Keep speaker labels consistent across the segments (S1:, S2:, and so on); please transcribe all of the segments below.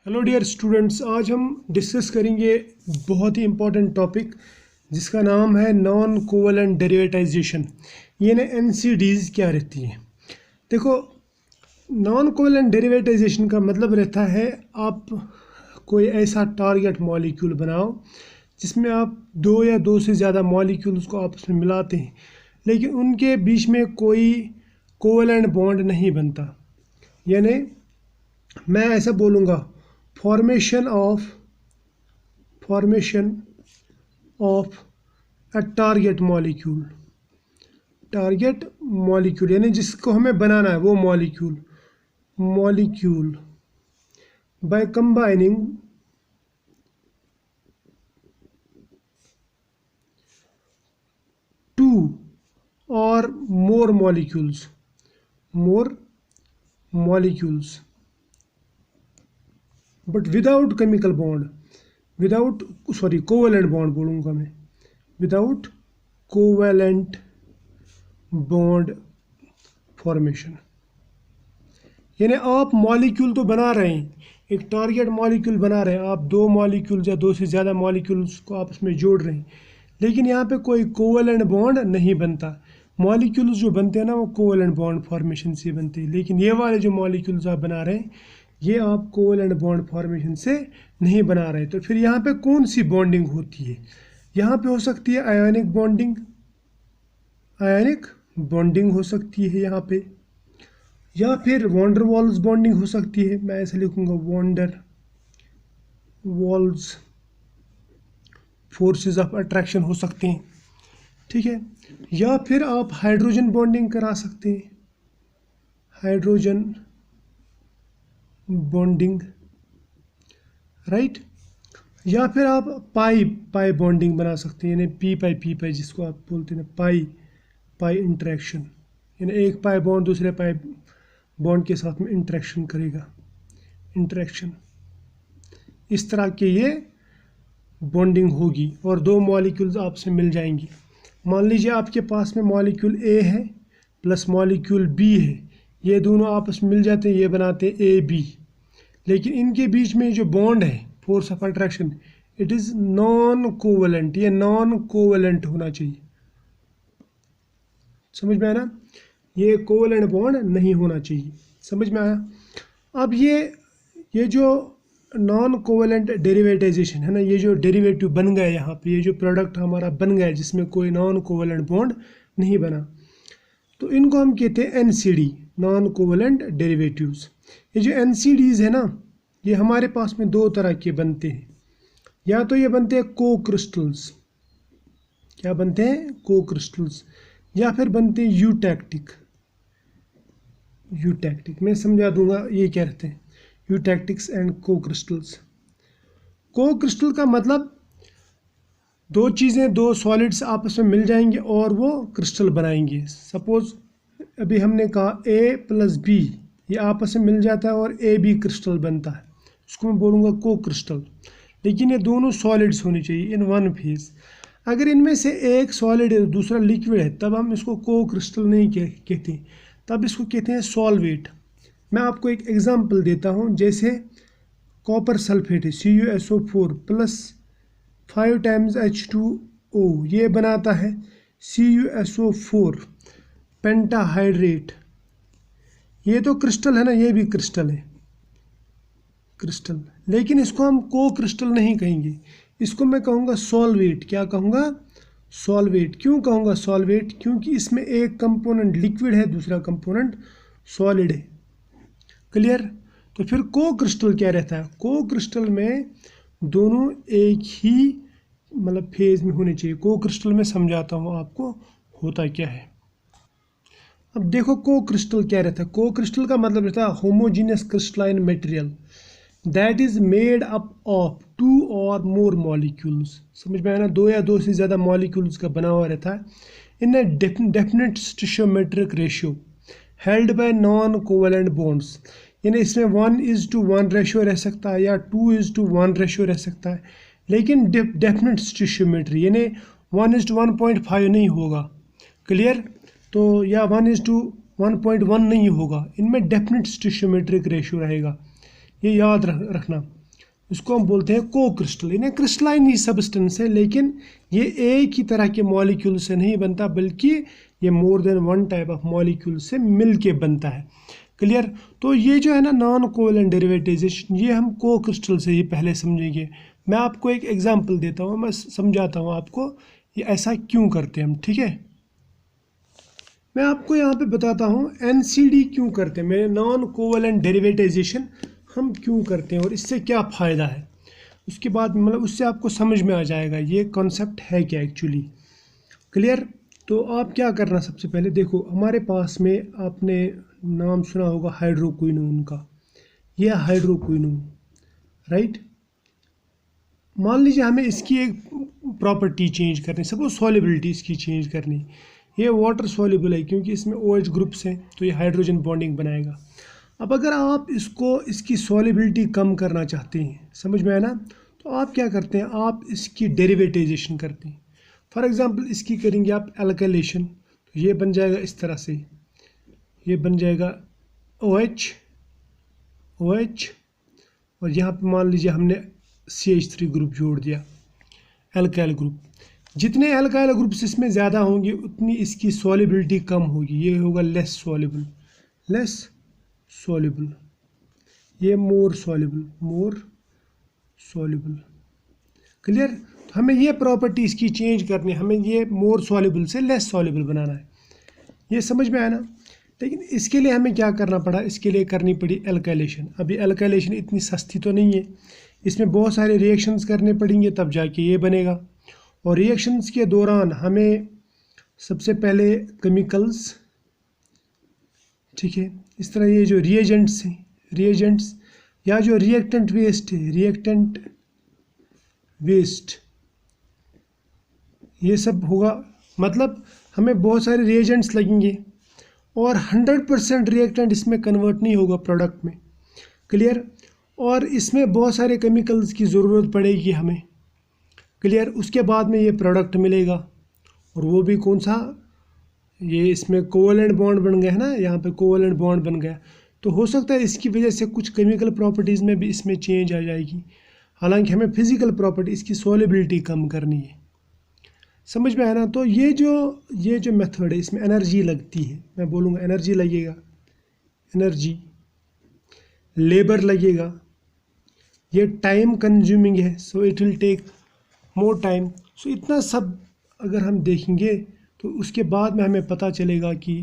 S1: Hello dear students, आज हम discuss करेंगे बहुत ही इम्पोर्टेंट टॉपिक जिसका नाम है नॉन कोवेलेंट डेरिवेटाइजेशन। ये ना NCDs क्या रहती हैं। देखो, नॉन कोवेलेंट डेरिवेटाइजेशन का मतलब रहता है आप कोई ऐसा टारगेट मॉलिक्यूल बनाओ जिसमें आप दो या दो से ज़्यादा मॉलिक्यूल्स को आपस में मिलाते हैं, लेकिन उनके बीच में कोई कोवेलेंट बॉन्ड नहीं बनता। यानी मैं ऐसा बोलूँगा, formation of a target molecule यानी जिसको हमें बनाना है वो मॉलिक्यूल बाय कंबाइनिंग टू और more molecules but without chemical bond, covalent bond बोलूँगा मैं, विदाउट कोवेलेंट बॉन्ड फॉर्मेशन। यानी आप मॉलिक्यूल तो बना रहे हैं, एक टारगेट मॉलिक्यूल बना रहे हैं, आप दो मॉलिक्यूल या दो से ज़्यादा मॉलिक्यूल्स को आपस में जोड़ रहे हैं, लेकिन यहाँ पे कोई कोवेलेंट बॉन्ड नहीं बनता। मॉलिक्यूल्स जो बनते हैं ना वो कोवेलेंट बॉन्ड फॉर्मेशन से बनते हैं, लेकिन ये वाले जो मॉलिक्यूल्स आप बना रहे हैं ये आप कोवेलेंट बॉन्ड फॉर्मेशन से नहीं बना रहे। तो फिर यहाँ पे कौन सी बॉन्डिंग होती है? यहाँ पे हो सकती है आयोनिक बॉन्डिंग हो सकती है यहाँ पे, या फिर वॉन्डर वॉल्स बॉन्डिंग हो सकती है। मैं ऐसे लिखूँगा, van der Waals forces of attraction हो सकते हैं, ठीक है। या फिर आप हाइड्रोजन बॉन्डिंग करा सकते हैं, हाइड्रोजन बॉन्डिंग, राइट। या फिर आप पाई बॉन्डिंग बना सकते हैं, यानी पी पाई जिसको आप बोलते हैं पाई इंटरेक्शन, यानी एक पाई बॉन्ड दूसरे पाई बॉन्ड के साथ में इंटरेक्शन करेगा, इस तरह के ये बॉन्डिंग होगी और दो मॉलिक्यूल्स आपसे मिल जाएंगी। मान लीजिए आपके पास में मॉलिक्यूल A है प्लस मॉलिक्यूल B है, ये दोनों आपस में मिल जाते हैं, ये बनाते हैं AB, लेकिन इनके बीच में जो बॉन्ड है, force of attraction, it is non covalent. ये नॉन कोवेलेंट होना चाहिए, समझ में आया ना? ये कोवेलेंट बॉन्ड नहीं होना चाहिए, समझ में आया? अब ये जो नॉन कोवेलेंट डेरिवेटाइजेशन है ना, ये जो डेरिवेटिव बन गया यहाँ पे, ये जो प्रोडक्ट हमारा बन गया जिसमें कोई नॉन कोवेलेंट बॉन्ड नहीं बना, तो इनको हम कहते हैं NCD, नॉन कोवेलेंट डेरिवेटिव्स। ये जो NCDs है ना, ये हमारे पास में दो तरह के बनते हैं। या तो ये बनते हैं को-क्रिस्टल्स, क्या बनते हैं? को-क्रिस्टल्स। या फिर बनते हैं यूटैक्टिक। मैं समझा दूंगा ये क्या रहते हैं, यूटैक्टिक्स एंड को-क्रिस्टल्स। को-क्रिस्टल का मतलब दो चीज़ें, दो सॉलिड्स आपस में मिल जाएंगे और वो क्रिस्टल बनाएंगे। सपोज अभी हमने कहा A प्लस B, ये आपस में मिल जाता है और AB क्रिस्टल बनता है, उसको मैं बोलूँगा को-क्रिस्टल। लेकिन ये दोनों सॉलिड्स होनी चाहिए इन वन फेज। अगर इनमें से एक सॉलिड है दूसरा लिक्विड है, तब हम इसको को-क्रिस्टल नहीं कहते, तब इसको कहते हैं सॉल्वेट। मैं आपको एक एग्जांपल देता हूँ, जैसे कॉपर सल्फेट है, CuSO4 प्लस 5 टाइम्स H2O, ये बनाता है CuSO4 पेंटाहाइड्रेट। ये तो क्रिस्टल है ना, ये भी क्रिस्टल है, लेकिन इसको हम को-क्रिस्टल नहीं कहेंगे, इसको मैं कहूँगा सॉल्वेट। क्या कहूँगा? सॉल्वेट। क्यों कहूँगा सॉल्वेट? क्योंकि इसमें एक कंपोनेंट लिक्विड है, दूसरा कंपोनेंट सॉलिड है। क्लियर? तो फिर को-क्रिस्टल क्या रहता है? को-क्रिस्टल में दोनों एक ही मतलब फेज में होने चाहिए। को-क्रिस्टल में समझाता हूँ आपको होता क्या है। अब देखो को-क्रिस्टल क्या रहता है। को-क्रिस्टल का मतलब रहता है homogeneous crystalline material that is made up of two और मोर मॉलिक्यूल्स। समझ में आया ना? दो या दो से ज़्यादा मॉलिक्यूल्स का बना हुआ रहता है in a definite stoichiometric ratio held by non covalent bonds. यानी इसमें 1:1 रेशियो रह सकता है या 2:1 रेशियो रह सकता है, लेकिन डेफिनेट स्टिशियोमेट्री यानी 1:1.5 नहीं होगा। क्लियर? तो या 1:1.1 नहीं होगा, इनमें डेफिनेट स्टिशियोमेट्रिक रेशियो रहेगा, ये याद रखना। इसको हम बोलते हैं को क्रिस्टल। इन्हें क्रिस्टलाइन ही सब्सटेंस है, लेकिन ये एक ही तरह के मॉलिक्यूल से नहीं बनता, बल्कि ये more than one type of molecule से मिल के बनता है। क्लियर? तो ये जो है ना नॉन कोवेलेंट डेरिवेटाइजेशन, ये हम को क्रिस्टल से ही पहले समझेंगे। मैं आपको एक एग्जांपल देता हूँ, मैं समझाता हूँ आपको ये ऐसा क्यों करते हैं हम। ठीक है, मैं आपको यहाँ पे बताता हूँ NCD क्यों करते हैं, मेरे नॉन कोवेलेंट डेरिवेटाइजेशन हम क्यों करते हैं और इससे क्या फ़ायदा है। उसके बाद मतलब उससे आपको समझ में आ जाएगा ये कॉन्सेप्ट है क्या एक्चुअली। क्लियर? तो आप क्या करना, सबसे पहले देखो हमारे पास में आपने नाम सुना होगा हाइड्रोक्विनोन का। ये हाइड्रोक्विनोन, राइट। मान लीजिए हमें इसकी एक प्रॉपर्टी चेंज करनी, सपोज सॉल्युबिलिटी इसकी चेंज करनी। ये वाटर सॉल्युबल है क्योंकि इसमें OH ग्रुप्स हैं, तो ये हाइड्रोजन बॉन्डिंग बनाएगा। अब अगर आप इसकी सॉल्युबिलिटी कम करना चाहते हैं, समझ में आया ना, तो आप क्या करते हैं, आप इसकी डेरिवेटाइजेशन करते हैं। फॉर एग्जांपल इसकी करेंगे आप एल्काइलेशन, तो ये बन जाएगा इस तरह से, ये बन जाएगा OH और यहाँ पे मान लीजिए हमने CH3 ग्रुप जोड़ दिया, एल्काइल ग्रुप। जितने एल्काइल ग्रुप्स इसमें ज़्यादा होंगे उतनी इसकी सॉल्युबिलिटी कम होगी, ये होगा लेस सॉल्युबल, ये मोर सॉल्युबल। क्लियर? तो हमें ये प्रॉपर्टी इसकी चेंज करनी है, हमें ये मोर सॉल्युबल से लेस सॉल्युबल बनाना है। ये समझ में आया ना? लेकिन इसके लिए हमें क्या करना पड़ा, इसके लिए करनी पड़ी एल्काइलेशन। अभी एल्काइलेशन इतनी सस्ती तो नहीं है, इसमें बहुत सारे रिएक्शंस करने पड़ेंगे तब जाके ये बनेगा। और रिएक्शंस के दौरान हमें सबसे पहले केमिकल्स, ठीक है, इस तरह ये जो रिएजेंट्स या जो रिएक्टेंट वेस्ट ये सब होगा। मतलब हमें बहुत सारे रिएजेंट्स लगेंगे और 100% रिएक्टेंट इसमें कन्वर्ट नहीं होगा प्रोडक्ट में। क्लियर? और इसमें बहुत सारे केमिकल्स की ज़रूरत पड़ेगी हमें। क्लियर? उसके बाद में ये प्रोडक्ट मिलेगा, और वो भी कौन सा, ये इसमें कोवेलेंट बॉन्ड बन गया है ना, यहाँ पे कोवेलेंट बॉन्ड बन गया। तो हो सकता है इसकी वजह से कुछ केमिकल प्रॉपर्टीज़ में भी इसमें चेंज आ जाएगी। हालांकि हमें फिजिकल प्रॉपर्टी, इसकी सॉल्युबिलिटी कम करनी है। समझ में आया ना? तो ये जो मेथड है इसमें एनर्जी लगती है, मैं बोलूँगा एनर्जी लगेगा, एनर्जी, लेबर लगेगा, ये टाइम कंज्यूमिंग है, so it will take more time. So इतना सब अगर हम देखेंगे तो उसके बाद में हमें पता चलेगा कि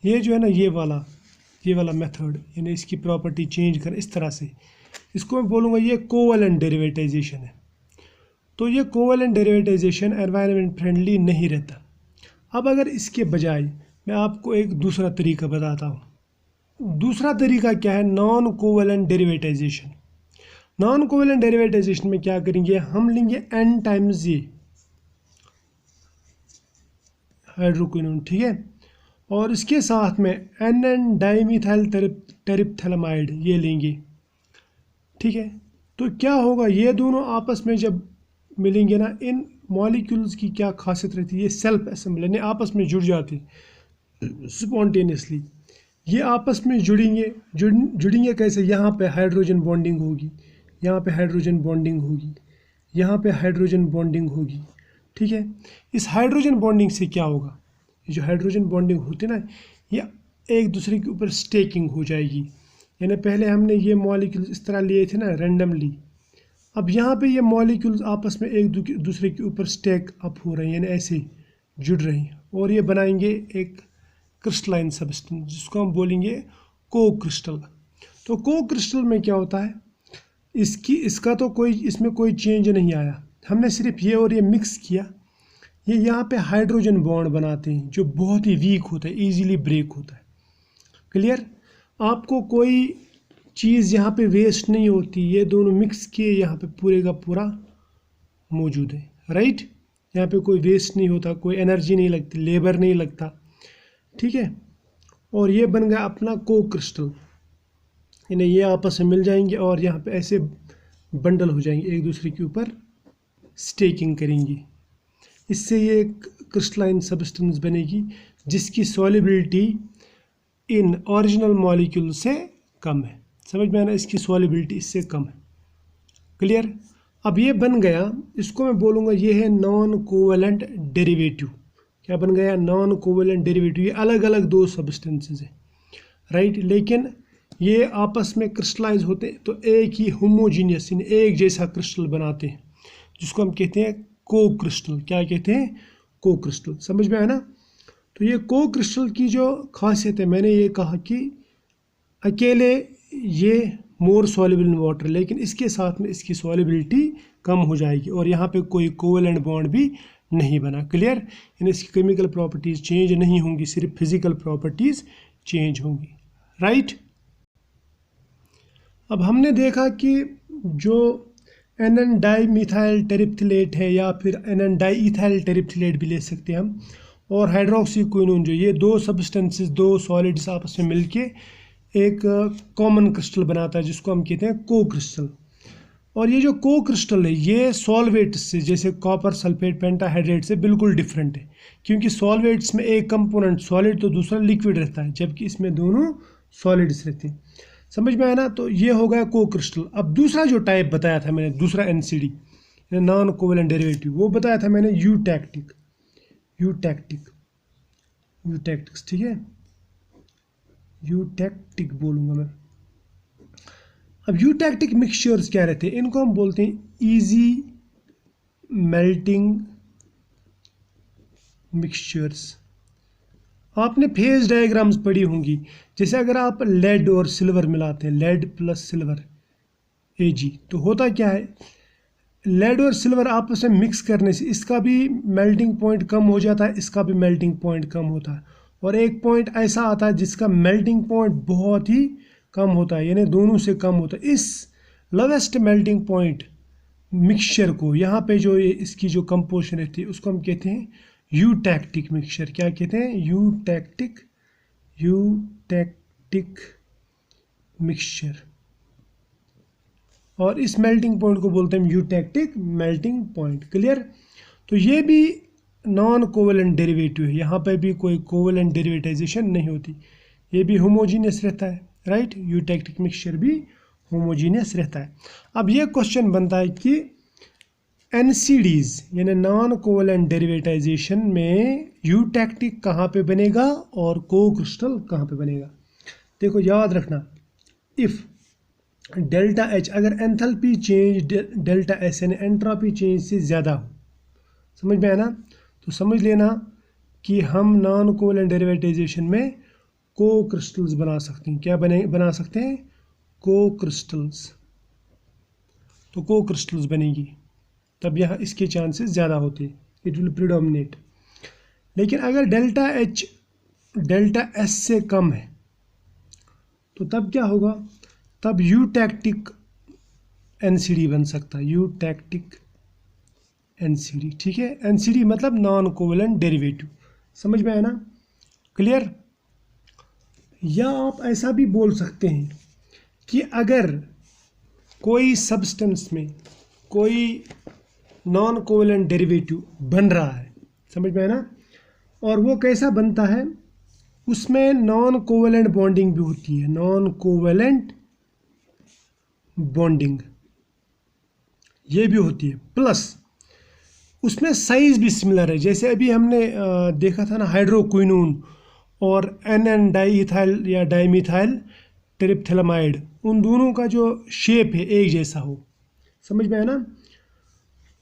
S1: ये जो है ना ये वाला मेथड, यानी इसकी प्रॉपर्टी चेंज कर इस तरह से, इसको मैं बोलूँगा ये कोवेलेंट डेरिवेटाइजेशन है। तो ये कोवेलेंट डेरिवेटाइजेशन एनवायरनमेंट फ्रेंडली नहीं रहता। अब अगर इसके बजाय मैं आपको एक दूसरा तरीका बताता हूँ। दूसरा तरीका क्या है, non covalent derivatization. Non covalent derivatization में क्या करेंगे, हम लेंगे N टाइम्स ये हाइड्रोक्विनोन, ठीक है, और इसके साथ में NN डाइमीथाइल टेरिप्थैलेमाइड ये लेंगे, ठीक है। तो क्या होगा, ये दोनों आपस में जब मिलेंगे ना, इन मॉलिक्यूल्स की क्या खासियत रहती है, ये सेल्फ असेंबल यानी आपस में जुड़ जाते स्पॉन्टेनियसली। ये आपस में जुड़ेंगे कैसे, यहाँ पे हाइड्रोजन बॉन्डिंग होगी, यहाँ पे हाइड्रोजन बॉन्डिंग होगी, यहाँ पे हाइड्रोजन बॉन्डिंग होगी, ठीक है। इस हाइड्रोजन बॉन्डिंग से क्या होगा, ये जो हाइड्रोजन बॉन्डिंग होती है ना, ये एक दूसरे के ऊपर स्टेकिंग हो जाएगी। यानी पहले हमने ये मॉलिक्यूल्स इस तरह लिए थे ना रैंडमली, अब यहाँ पे ये मॉलिक्यूल्स आपस में एक दूसरे के ऊपर स्टेक अप हो रहे हैं, यानी ऐसे जुड़ रहे हैं, और ये बनाएंगे एक क्रिस्टलाइन सब्सटेंस जिसको हम बोलेंगे को क्रिस्टल। तो को क्रिस्टल में क्या होता है, इसका तो इसमें कोई चेंज नहीं आया, हमने सिर्फ ये और ये मिक्स किया। ये यहाँ पे हाइड्रोजन बॉन्ड बनाते हैं जो बहुत ही वीक होता है, इजीली ब्रेक होता है। क्लियर? आपको कोई चीज़ यहाँ पे वेस्ट नहीं होती, ये दोनों मिक्स किए यहाँ पे पूरे का पूरा मौजूद है, राइट। यहाँ पे कोई वेस्ट नहीं होता, कोई एनर्जी नहीं लगती, लेबर नहीं लगता, ठीक है। और ये बन गया अपना को क्रिस्टल, यानी ये आपस में मिल जाएंगे और यहाँ पे ऐसे बंडल हो जाएंगे, एक दूसरे के ऊपर स्टेकिंग करेंगी। इससे ये एक क्रिस्टलाइन सब्सटेंस बनेगी जिसकी सॉल्युबिलिटी इन ओरिजिनल मॉलिक्यूल से कम है। समझ में आना, इसकी सॉल्युबिलिटी इससे कम है। क्लियर। अब ये बन गया, इसको मैं बोलूँगा ये है नॉन कोवेलेंट डेरिवेटिव। क्या बन गया? Non covalent derivative. ये अलग अलग दो सब्सटेंसेस हैं, राइट, लेकिन ये आपस में क्रिस्टलाइज होते हैं तो एक ही होमोजीनियस एक जैसा क्रिस्टल बनाते हैं, जिसको हम कहते हैं को क्रिस्टल। क्या कहते हैं? को क्रिस्टल। समझ में आया ना? तो ये को क्रिस्टल की जो खासियत है, मैंने ये कहा कि अकेले ये मोर सॉल्युबल इन वाटर, लेकिन इसके साथ में इसकी सॉल्युबिलिटी कम हो जाएगी और यहाँ पे कोई कोवेलेंट बॉन्ड भी नहीं बना। क्लियर। यानी इसकी केमिकल प्रॉपर्टीज़ चेंज नहीं होंगी, सिर्फ फिजिकल प्रॉपर्टीज़ चेंज होंगी, राइट। अब हमने देखा कि जो एनएन डाई मिथाइल टेरिप्थिलेट है या फिर एनएन डाई इथाइल टेरिप्थिलेट भी ले सकते हैं हम, और हाइड्रोक्सीक्विनोन, जो ये दो सब्सटेंसेस, दो सॉलिड्स आपस में मिलके एक कॉमन क्रिस्टल बनाता है जिसको हम कहते हैं को क्रिस्टल। और ये जो को क्रिस्टल है ये सॉल्वेट्स से, जैसे कॉपर सल्फेट पेंटाहाइड्रेट से बिल्कुल डिफरेंट है, क्योंकि सॉल्वेट्स में एक कंपोनेंट सॉलिड तो दूसरा लिक्विड रहता है, जबकि इसमें दोनों सॉलिड्स रहते हैं। समझ में आया ना? तो ये हो गया को क्रिस्टल। अब दूसरा जो टाइप बताया था मैंने, दूसरा एनसीडी नॉन कोवेलेंट डेरिवेटिव, वो बताया था मैंने यूटैक्टिक। यूटैक्टिक्स, ठीक है, यूटैक्टिक बोलूँगा मैं। अब यूटैक्टिक मिक्सचर्स क्या रहते हैं? इनको हम बोलते हैं इजी मेल्टिंग मिक्सचर्स। आपने फेज डायग्राम्स पढ़ी होंगी, जैसे अगर आप लेड और सिल्वर मिलाते हैं, लेड प्लस सिल्वर Ag, तो होता क्या है, लेड और सिल्वर आपस में मिक्स करने से इसका भी मेल्टिंग पॉइंट कम हो जाता है, इसका भी मेल्टिंग पॉइंट कम होता है, और एक पॉइंट ऐसा आता है जिसका मेल्टिंग पॉइंट बहुत ही कम होता है, यानी दोनों से कम होता है। इस लोवेस्ट मेल्टिंग पॉइंट मिक्सचर को, यहाँ पे जो ये इसकी जो कंपोजिशन रहती है उसको हम कहते हैं यूटैक्टिक मिक्सचर। क्या कहते हैं? यूटैक्टिक मिक्सचर। और इस मेल्टिंग पॉइंट को बोलते हैं यूटैक्टिक मेल्टिंग पॉइंट। क्लियर। तो ये भी नॉन कोवेलेंट डेरिवेटिव है, यहाँ पे भी कोई कोवेलेंट डेरिवेटाइजेशन नहीं होती, ये भी होमोजीनियस रहता है, राइट। यूटैक्टिक मिक्सचर भी होमोजीनियस रहता है। अब ये क्वेश्चन बनता है कि एनसीडीज यानी नॉन कोवेलेंट डेरिवेटाइजेशन में यूटैक्टिक कहाँ पे बनेगा और को क्रिस्टल कहाँ पे बनेगा। देखो याद रखना, इफ़ डेल्टा एच, अगर एंथैल्पी चेंज डेल्टा एस यानी एंट्रोपी चेंज से ज़्यादा हो, समझ में आया ना, तो समझ लेना कि हम नॉन कोवेलेंट डेरिवेटाइजेशन में को क्रिस्टल्स बना सकते हैं। क्या बना सकते हैं? को क्रिस्टल्स। तो को क्रिस्टल्स बनेगी, तब यहाँ इसके चांसेस ज़्यादा होते हैं, इट विल प्रिडोमिनेट। लेकिन अगर डेल्टा एच डेल्टा एस से कम है तो तब क्या होगा? तब यूटैक्टिक एनसीडी बन सकता है, यूटैक्टिक एनसीडी, ठीक है। एनसीडी मतलब नॉन कोवेलेंट डेरिवेटिव। समझ में आया ना? क्लियर। या आप ऐसा भी बोल सकते हैं कि अगर कोई सब्सटेंस में कोई नॉन कोवेलेंट डेरिवेटिव बन रहा है, समझ में आया ना, और वो कैसा बनता है, उसमें नॉन कोवेलेंट बॉन्डिंग भी होती है, नॉन कोवेलेंट बॉन्डिंग ये भी होती है, प्लस उसमें साइज भी सिमिलर है। जैसे अभी हमने देखा था ना, हाइड्रोक्विनोन और एन डाईइथाइल या डाईमिथाइल टेरिप्थिलामाइड, उन दोनों का जो शेप है एक जैसा हो। समझ में आया ना?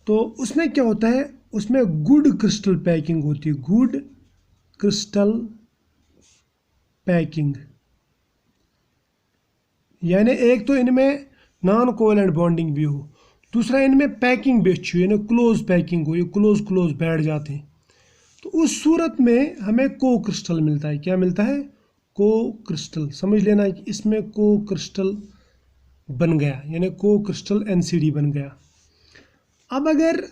S1: तो उसमें क्या होता है, उसमें गुड क्रिस्टल पैकिंग होती है, गुड क्रिस्टल पैकिंग, यानी एक तो इनमें नॉन कोवेलेंट बॉन्डिंग भी हो, दूसरा इनमें पैकिंग भी अच्छी हो, यानी क्लोज पैकिंग हो, ये क्लोज बैठ जाते हैं। तो उस सूरत में हमें को क्रिस्टल मिलता है। क्या मिलता है? को क्रिस्टल। समझ लेना कि इसमें को क्रिस्टल बन गया, यानी को क्रिस्टल एनसीडी बन गया। अब अगर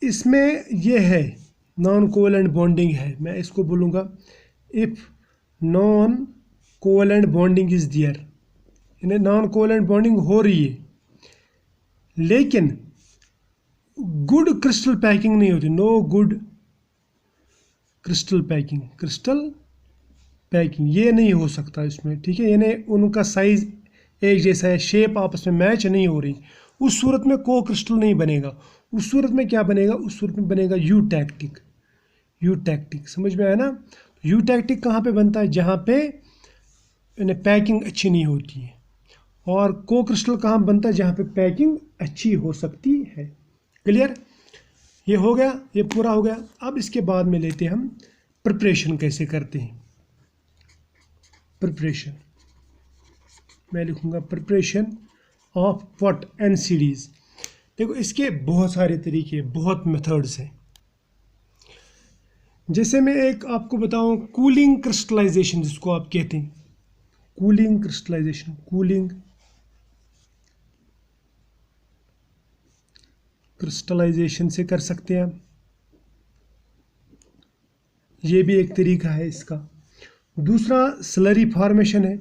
S1: इसमें यह है नॉन कोवेलेंट बॉन्डिंग है, मैं इसको बोलूँगा if non covalent bonding is there, यानी नॉन कोवेलेंट बॉन्डिंग हो रही है लेकिन गुड क्रिस्टल पैकिंग नहीं होती, नो गुड क्रिस्टल पैकिंग ये नहीं हो सकता इसमें, ठीक है। यानी उनका साइज एक जैसा है, शेप आपस में मैच नहीं हो रही, उस सूरत में को क्रिस्टल नहीं बनेगा। उस सूरत में क्या बनेगा, उस सूरत में बनेगा यूटैक्टिक। यूटैक्टिक समझ में आया ना। यूटैक्टिक कहाँ पे बनता है, जहाँ पे पैकिंग अच्छी नहीं होती है। और को क्रिस्टल कहाँ बनता है, जहाँ पे पैकिंग अच्छी हो सकती है। क्लियर, ये हो गया, ये पूरा हो गया। अब इसके बाद में लेते हैं हम प्रिपरेशन कैसे करते हैं। प्रिपरेशन मैं लिखूंगा प्रिपरेशन ऑफ व्हाट, NCDs। देखो इसके बहुत सारे तरीके, बहुत मेथड्स हैं। जैसे मैं एक आपको बताऊं, कूलिंग क्रिस्टलाइजेशन जिसको आप कहते हैं, कूलिंग क्रिस्टलाइजेशन, कूलिंग क्रिस्टलाइजेशन से कर सकते हैं। ये भी एक तरीका है इसका। दूसरा स्लरी फॉर्मेशन है,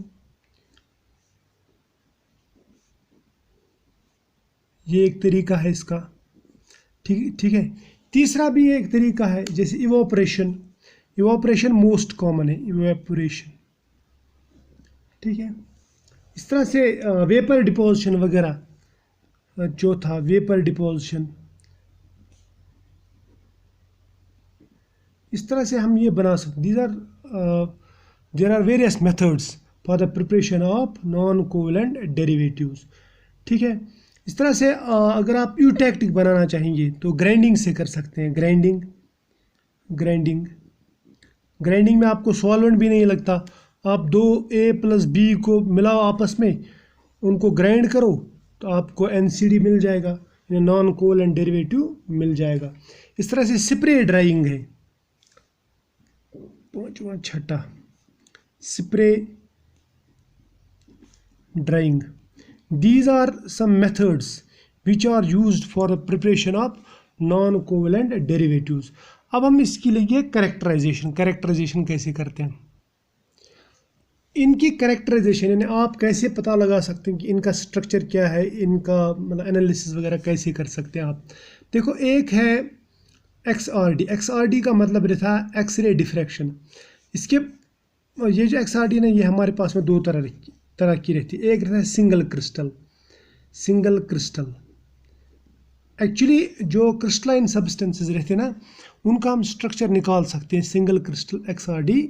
S1: ये एक तरीका है इसका। ठीक है। तीसरा भी एक तरीका है, जैसे इवोपरेशन। इवोपरेशन मोस्ट कॉमन है, इवेपोरेशन। ठीक है। इस तरह से वेपर डिपोजिशन वगैरह, चौथा वेपर डिपोजिशन। इस तरह से हम ये बना सकते। There are various methods for the preparation of non covalent derivatives. ठीक है। इस तरह से अगर आप यूटैक्टिक बनाना चाहेंगे तो ग्राइंडिंग से कर सकते हैं। ग्राइंडिंग में आपको सॉल्वेंट भी नहीं लगता। आप 2A+B को मिलाओ आपस में, उनको ग्राइंड करो तो आपको NCD मिल जाएगा, नॉन कोवेलेंट डेरिवेटिव मिल जाएगा। इस तरह से स्प्रे ड्राइंग है, पांचवा छठा spray drawing. These are some methods which are used for the preparation of non-covalent derivatives। अब हम इसकी लेंगे कैरेक्टराइजेशन। कैरेक्टराइजेशन कैसे करते हैं, इनकी कैरेक्टराइजेशन यानी आप कैसे पता लगा सकते हैं कि इनका स्ट्रक्चर क्या है, इनका मतलब एनालिसिस वगैरह कैसे कर सकते हैं आप। देखो एक है XRD। XRD का मतलब रहता है एक्सरे डिफ्रैक्शन। इसके ये जो XRD है ये हमारे पास में दो तरह की रहती है। एक रहता है सिंगल क्रिस्टल। एक्चुअली जो क्रिस्टलाइन सब्सटेंसेस रहते हैं ना, उनका हम स्ट्रक्चर निकाल सकते हैं सिंगल क्रिस्टल XRD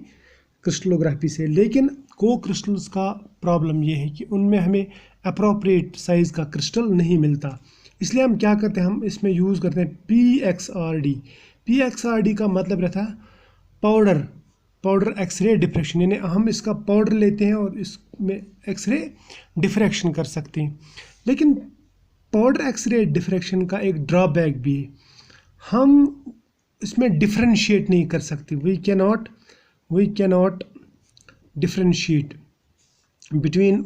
S1: क्रिस्टलोग्राफी से। लेकिन को क्रिस्टल्स का प्रॉब्लम ये है कि उनमें हमें अप्रोप्रिएट साइज़ का क्रिस्टल नहीं मिलता। इसलिए हम क्या करते हैं, हम इसमें यूज़ करते हैं PXRD। PXRD का मतलब रहता है पाउडर एक्सरे डिफ्रैक्शन, यानी हम इसका पाउडर लेते हैं और इसमें एक्सरे डिफ्रैक्शन कर सकते हैं। लेकिन पाउडर एक्सरे डिफ्रैक्शन का एक ड्रॉबैक भी है, हम इसमें डिफ्रेंशिएट नहीं कर सकते। वी कैनॉट डिफ्रेंशिएट बिटवीन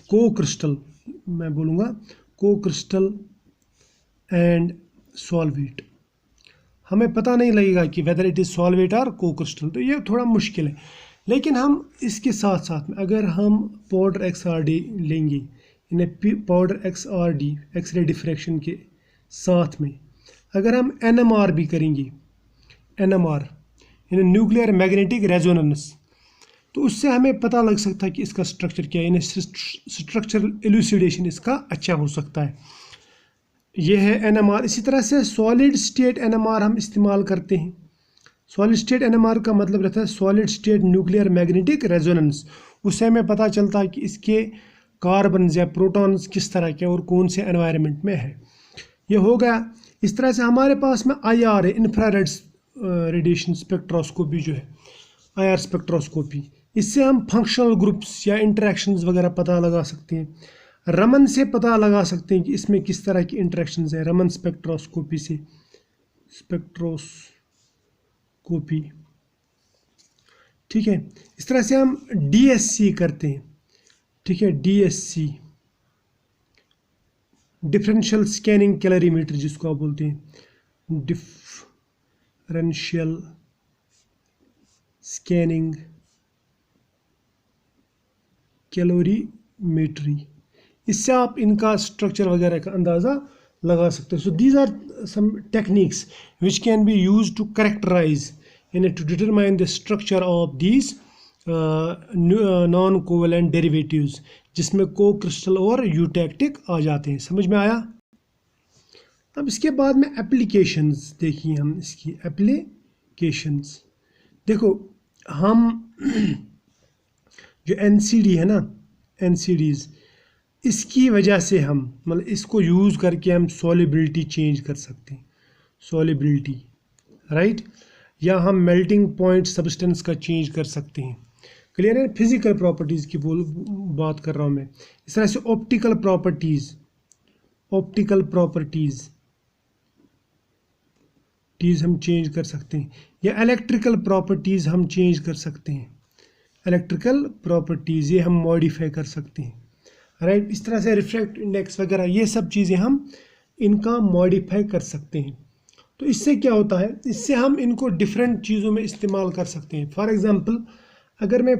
S1: को क्रिस्टल, मैं बोलूँगा को क्रिस्टल एंड सॉल्वेट। हमें पता नहीं लगेगा कि वेदर इट इज़ सॉल्वेट और को क्रिस्टल, तो ये थोड़ा मुश्किल है। लेकिन हम इसके साथ साथ में अगर हम पाउडर XRD लेंगे, यानी पाउडर XRD एक्सरे डिफ्रैक्शन के साथ में अगर हम NMR भी करेंगे, NMR यानी न्यूक्लियर मैग्नेटिक रेजोनेंस, तो उससे हमें पता लग सकता है कि इसका स्ट्रक्चर क्या है, यानी स्ट्रक्चरल एलुसिडेशन इसका अच्छा हो सकता है। ये है NMR। इसी तरह से सॉलिड स्टेट NMR हम इस्तेमाल करते हैं। सॉलिड स्टेट NMR का मतलब रहता है solid state nuclear magnetic resonance. उससे हमें पता चलता है कि इसके कार्बन या प्रोटॉन्स किस तरह के और कौन से एनवायरनमेंट में है। ये हो गया। इस तरह से हमारे पास में IR है, इंफ्रारेड रेडिएशन स्पेक्ट्रोस्कोपी जो है, IR स्पेक्ट्रोस्कोपी। इससे हम फंक्शनल ग्रुप्स या इंटरेक्शंस वगैरह पता लगा सकते हैं। रमन से पता लगा सकते हैं कि इसमें किस तरह की इंटरेक्शंस है, रमन स्पेक्ट्रोस्कोपी से, स्पेक्ट्रोस्कोपी। ठीक है। इस तरह से हम DSC करते हैं। ठीक है, DSC डिफरेंशियल स्कैनिंग कैलोरीमीटर जिसको आप बोलते हैं, डिफरेंशियल स्कैनिंग कैलोरीमेट्री। इससे आप इनका स्ट्रक्चर वगैरह का अंदाज़ा लगा सकते हो। So these are some techniques which can be used to characterise यानी to determine the structure of these non covalent derivatives, जिसमें को क्रिस्टल और यूटैक्टिक आ जाते हैं। समझ में आया? अब इसके बाद में एप्लीकेशंस देखिए, हम इसकी एप्लीकेशंस देखो। हम जो एनसीडी है ना, एनसीडीज, इसकी वजह से हम मतलब इसको यूज़ करके हम सॉलिबिलिटी चेंज कर सकते हैं, सॉलिबिलिटी, राइट, या हम मेल्टिंग पॉइंट सब्सटेंस का चेंज कर सकते हैं। क्लियर है? फिजिकल प्रॉपर्टीज़ की बात कर रहा हूँ मैं। इस तरह से ऑप्टिकल प्रॉपर्टीज़ हम चेंज कर सकते हैं, या इलेक्ट्रिकल प्रॉपर्टीज़ हम चेंज कर सकते हैं। इलेक्ट्रिकल प्रॉपर्टीज़ ये हम मॉडिफाई कर सकते हैं, राइट। इस तरह से रिफ्रैक्ट इंडेक्स वगैरह ये सब चीज़ें हम इनका मॉडिफाई कर सकते हैं। तो इससे क्या होता है, इससे हम इनको डिफरेंट चीज़ों में इस्तेमाल कर सकते हैं। फॉर एग्ज़ाम्पल, अगर मैं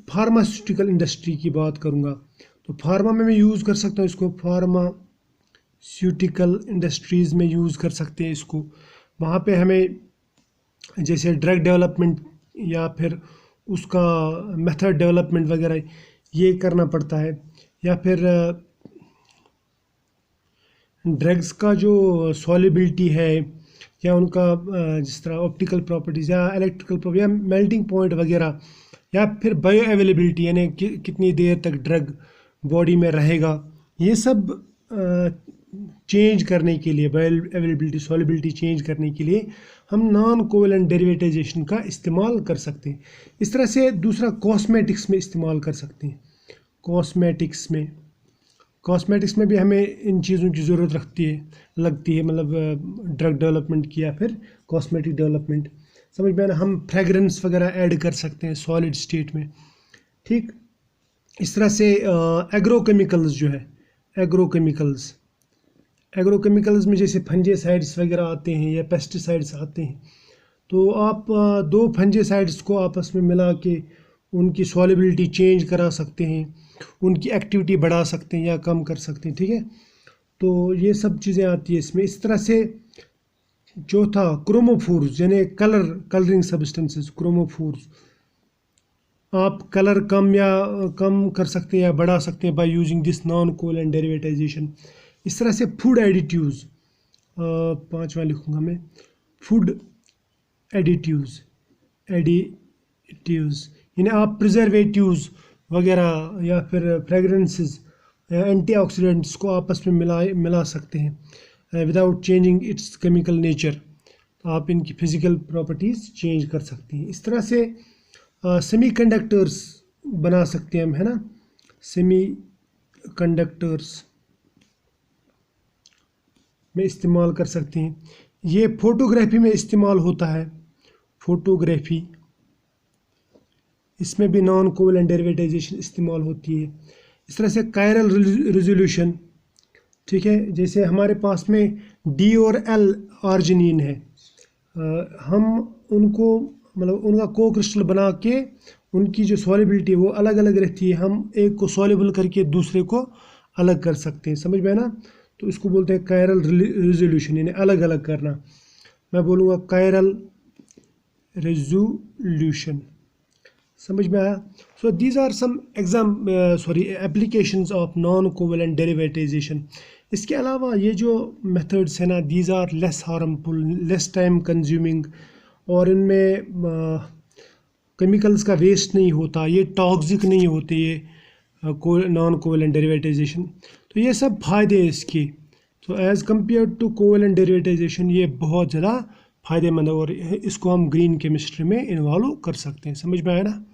S1: फार्मास्यूटिकल इंडस्ट्री की बात करूँगा तो फार्मा में मैं यूज़ कर सकता हूँ इसको, फार्मास्यूटिकल इंडस्ट्रीज़ में यूज़ कर सकते हैं इसको। वहाँ पे हमें जैसे ड्रग डेवलपमेंट या फिर उसका मेथड डेवलपमेंट वगैरह ये करना पड़ता है, या फिर ड्रग्स का जो सॉलिबिलिटी है, या उनका जिस तरह ऑप्टिकल प्रॉपर्टीज़ या इलेक्ट्रिकल प्रॉपर्टी या मेल्टिंग पॉइंट वगैरह, या फिर बायो अवेलेबिलिटी यानी कितनी देर तक ड्रग बॉडी में रहेगा, ये सब चेंज करने के लिए, बायो अवेलेबिलिटी, सॉलिबिलिटी चेंज करने के लिए हम नॉन कोवेलेंट डेरिवेटाइजेशन का इस्तेमाल कर सकते हैं। इस तरह से दूसरा कॉस्मेटिक्स में इस्तेमाल कर सकते हैं। कॉस्मेटिक्स में भी हमें इन चीज़ों की ज़रूरत लगती है, मतलब ड्रग डेवलपमेंट की या फिर कॉस्मेटिक डेवलपमेंट। समझ में आना? हम फ्रेगरेंस वगैरह ऐड कर सकते हैं सॉलिड स्टेट में, ठीक। इस तरह से एग्रोकेमिकल्स जो है, एग्रोकेमिकल्स में जैसे फंजीसाइड्स वगैरह आते हैं या पेस्टिसाइड्स आते हैं, तो आप दो फंजीसाइड्स को आपस में मिला के उनकी सॉलिबिलिटी चेंज करा सकते हैं, उनकी एक्टिविटी बढ़ा सकते हैं या कम कर सकते हैं, ठीक है। तो ये सब चीज़ें आती है इसमें। इस तरह से चौथा क्रोमोफोर्स यानी कलरिंग सब्सटेंसेस, क्रोमोफोर्स, आप कलर कम कर सकते हैं या बढ़ा सकते हैं by using this non covalent derivatization. इस तरह से फूड एडिटिव्स, पांचवा लिखूंगा मैं, फूड एडिटिव्स यानी आप प्रिजर्वेटिव्स वगैरह या फिर फ्रेगरेंसेस या एंटीऑक्सीडेंट्स को आपस में मिला सकते हैं without changing it's chemical nature. तो आप इनकी फिजिकल प्रॉपर्टीज़ चेंज कर सकते हैं। इस तरह से सेमीकंडक्टर्स बना सकते हैं हम, है ना, सेमीकंडक्टर्स में इस्तेमाल कर सकते हैं। ये फोटोग्राफी में इस्तेमाल होता है, फोटोग्राफी, इसमें भी नॉन कोवेलेंट डेरिवेटाइजेशन इस्तेमाल होती है। इस तरह से कायरल रेजोल्यूशन, ठीक है, जैसे हमारे पास में डी और एल आर्जिनिन है, हम उनको मतलब उनका को क्रिस्टल बना के उनकी जो सॉलिबिलिटी है वो अलग अलग रहती है, हम एक को सॉल्युबल करके दूसरे को अलग कर सकते हैं। समझ में आना? तो इसको बोलते हैं कायरल रेजोल्यूशन, यानी अलग अलग करना। मैं बोलूँगा कायरल रेजोल्यूशन। समझ में आया? So these are some applications of non covalent derivatization. इसके अलावा ये जो मेथड्स है ना, these are less harmful, less time consuming, और इनमें केमिकल्स का वेस्ट नहीं होता, ये टॉक्सिक नहीं होते, ये नॉन कोवेलेंट डेरिवेटाइजेशन। तो ये सब फ़ायदे हैं इसके। तो as compare to covalent derivatization ये बहुत ज़्यादा फ़ायदेमंद है, और इसको हम ग्रीन केमिस्ट्री में इन्वॉल्व कर सकते हैं। समझ में आया ना?